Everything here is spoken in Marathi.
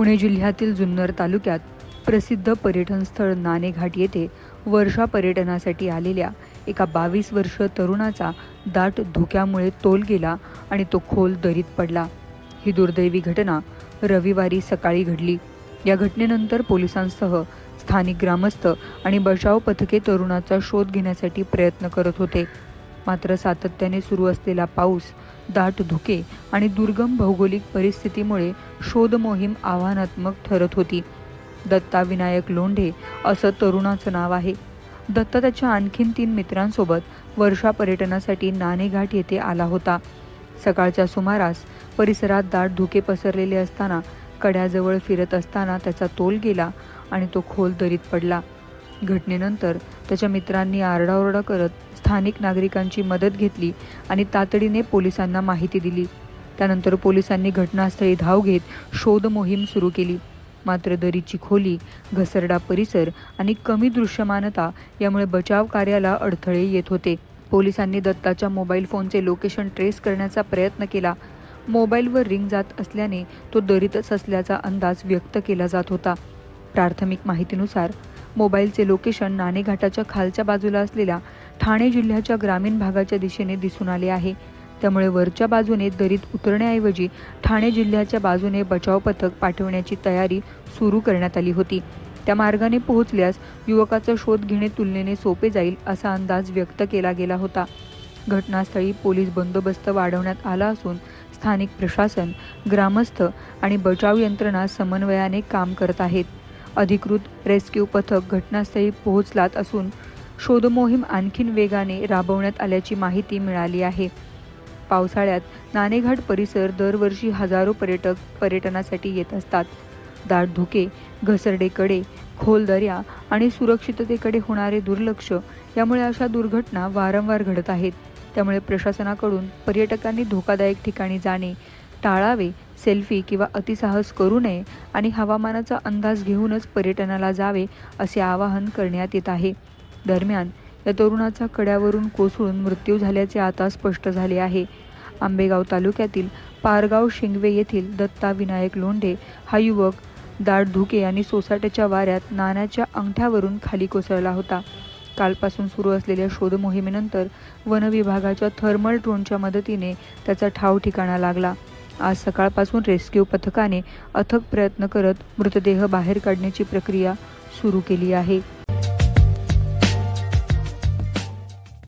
पुणे जिल्ह्यातील जुन्नर तालुक्यात प्रसिद्ध पर्यटन स्थळ नाणेघाट येथे वर्षा पर्यटनासाठी आलेल्या एका 22 वर्षीय तरुणाचा दाट धुक्यामुळे तोल गेला आणि तो खोल दरीत पडला। ही दुर्दैवी घटना रविवारी सकाळी घडली। या घटनेनंतर पोलिसांसह स्थानिक ग्रामस्थ आणि बचाव पथके तरुणाचा शोध घेण्यासाठी प्रयत्न करत होते। मात्र सातत्याने सुरू असलेला पाऊस, दाट धुके आणि दुर्गम भौगोलिक परिस्थितीमुळे शोध मोहीम आव्हानात्मक ठरत होती। दत्ता विनायक लोंढे असं तरुणाचं नाव आहे। दत्ता त्याच्या आणखीन 3 मित्रांसोबत वर्षा पर्यटनासाठी नाणेघाट येथे आला होता। सकाळच्या सुमारास परिसरात दाट धुके पसरलेले असताना कड्याजवळ फिरत असताना त्याचा तोल गेला आणि तो खोल दरीत पडला। घटनेनंतर त्याच्या मित्रांनी आरडाओरडा करत स्थानिक नागरिकांची मदत घेतली आणि तातडीने पोलिसांना माहिती दिली। त्यानंतर पोलिसांनी घटनास्थळी धाव घेत शोध मोहीम सुरू केली। मात्र दरीची खोली, घसरडा परिसर आणि कमी दृश्यमानता यामुळे बचाव कार्याला अडथळे येत होते। पोलिसांनी दत्ताच्या मोबाईल फोनचे लोकेशन ट्रेस करण्याचा प्रयत्न केला। मोबाईलवर रिंग जात असल्याने तो दरीतच असल्याचा अंदाज व्यक्त केला जात होता। प्राथमिक माहितीनुसार मोबाईलचे लोकेशन नाणेघाटाच्या खालच्या बाजूला असलेल्या ठाणे जिल्ह्याच्या ग्रामीण भागाच्या दिशेने दिसून आले आहे। त्यामुळे वरच्या बाजूने दरीत उतरण्याऐवजी ठाणे जिल्ह्याच्या बाजूने बचाव पथक पाठवण्याची तयारी सुरू करण्यात आली होती। त्या मार्गाने पोहोचल्यास युवकाचा शोध घेणे तुलनेने सोपे जाईल असा अंदाज व्यक्त केला गेला होता। घटनास्थळी पोलीस बंदोबस्त वाढवण्यात आला असून स्थानिक प्रशासन, ग्रामस्थ आणि बचाव यंत्रणा समन्वयाने काम करत आहेत। अधिकृत रेस्क्यू पथक घटनास्थळी पोहोचलात असून शोध मोहीम आणखीन वेगाने राबवण्यात आल्याची माहिती मिळाली आहे। पावसाळ्यात नाणेघाट परिसर दरवर्षी हजारो पर्यटक पर्यटनासाठी येत असतात। दाट धुके, घसरडे कडे, खोल दऱ्या आणि सुरक्षिततेकडे होणारे दुर्लक्ष यामुळे अशा दुर्घटना वारंवार घडत आहेत। त्यामुळे प्रशासनाकडून पर्यटकांनी धोकादायक ठिकाणी जाणे टाळावे, सेल्फी किंवा अतिसाहस करू नये आणि हवामानाचा अंदाज घेऊनच पर्यटनाला जावे असे आवाहन करण्यात येत आहे। दरम्यान या तरुणाचा कड्यावरून कोसळून मृत्यू झाल्याचे आता स्पष्ट झाले आहे। आंबेगाव तालुक्यातील पारगाव शिंगवे येथील दत्ता विनायक लोंढे हा युवक दाट धुके आणि सोसाट्याच्या वाऱ्यात नाण्याच्या अंगठ्यावरून खाली कोसळला होता। कालपासून सुरू असलेल्या शोध मोहिमेनंतर वन विभागाच्या थर्मल ड्रोनच्या मदतीने त्याचा ठाव ठिकाणा लागला। आज सकाळपासून रेस्क्यू पथकाने अथक प्रयत्न करत मृतदेह बाहेर काढण्याची प्रक्रिया सुरू केली आहे।